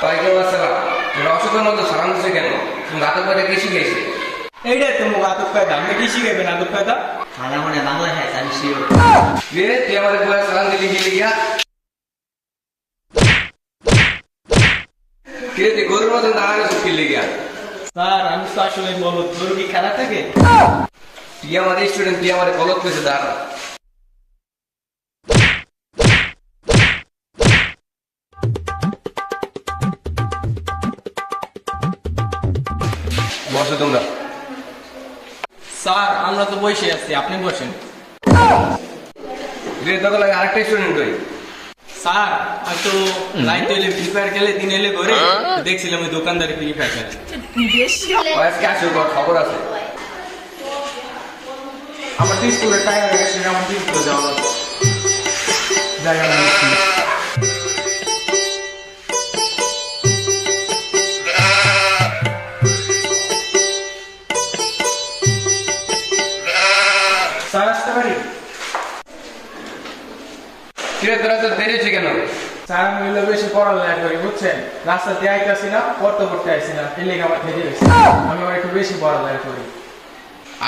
ওয়ালাইকুম আসসালাম। তোমরা অসুখের মতো সালাম দিচ্ছে কেন? তুমি গাতক করে কি শিখেছে? এইটাই তো মুখ আতক কায়দা। আপনি কি শিখাবেন আতক কায়দা? খালা মনে বাংলা হ্যাঁ আমি শিওর। রে তুই আমাদের বলে সালাম দিলি কি লিগা? কে তুই গরুর মতন দাঁড়ানো কি লিগা? স্যার আমি তো আসলে বলত গরু কি খেলা থাকে? তুই আমাদের স্টুডেন্ট, তুই আমাদের কলক পেয়েছে দাঁড়া। বসো তোমরা। স্যার আমরা তো বসে আছি, আপনি বসেন। রে তোকে লাগে আরেকটা স্টুডেন্ট কই? স্যার আমি তো রাইত হইলে ফ্রি ফায়ার খেলে, দিন হইলে ঘরে দেখছিলাম ওই দোকানদারি ফ্রি ফায়ার খেলে। আজকে আসো, তোর খবর আছে। আমার তো স্কুলের টাইম হয়ে গেছে, আমার তো স্কুলে যাওয়া লাগবে। যাই আমার স্কুলে। স্যার আসতে পারি? কিরে তোরা তো দেরি হচ্ছে কেন? স্যার আমি হইলে বেশি পড়ালেখা করি বুঝছেন, রাস্তা দিয়ে আইতাছি না, পড়তে পড়তে আইসি না, এই লেগে আমার খেতে গেছে। আমি আবার একটু বেশি পড়ালেখা করি।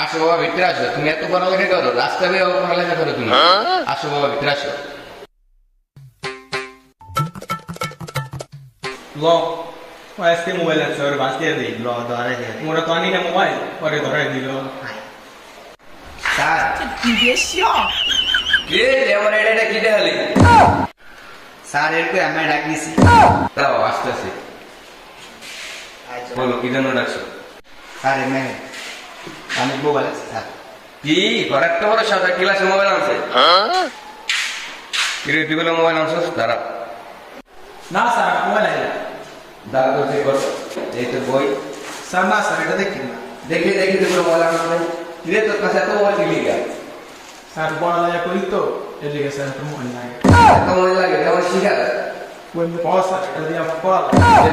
আসো বাবা ভিতরে আসো, তুমি এত পড়ালেখা করো, রাস্তা বেয়ে পড়ালেখা করো তুমি। আসো বাবা ভিতরে আসো। ল আজকে মোবাইল আছে, ওর বাঁচিয়ে দিই। ল ধরে দে মোরা তো আনি না মোবাইল, পরে ধরাই দিল। স্যার কে আমার এটা কি দেখালি? স্যার এরকম আমি ডাক দিছি। দাও আস্তে আস্তে বলো কি জন্য ডাকছো? স্যার এমনি আমি মোবাইল আছে স্যার। কি একটা বড় সাথে ক্লাসে মোবাইল আনছে? কিরে তুই বলে মোবাইল আনছিস? দাঁড়া না স্যার মোবাইল আইলা। দাঁড়া তো চেক কর, এই তো বই। স্যার না স্যার এটা দেখি না। দেখি দেখি তুই মোবাইল আনছিস? কিরে তোর কাছে এত মোবাইল দিলি গা? স্যার পড়ালেখা করি তো এদিকে স্যার একটু মোবাইল লাগে। এত মোবাইল লাগে তেমন শিখা কোন পড়া স্যার এটা দিয়ে পড়া।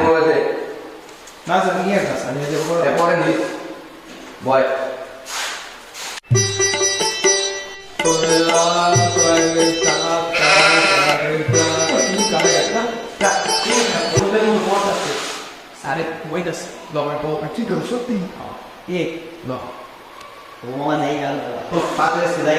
মোবাইল দে। না স্যার নিয়ে আসা স্যার নিয়ে যাবো পড়া। পরে নিস বয়। Sare, wait lo voy a chico, sotto. E, no. ও মানে এই গেল। তো পাতে এসে যাই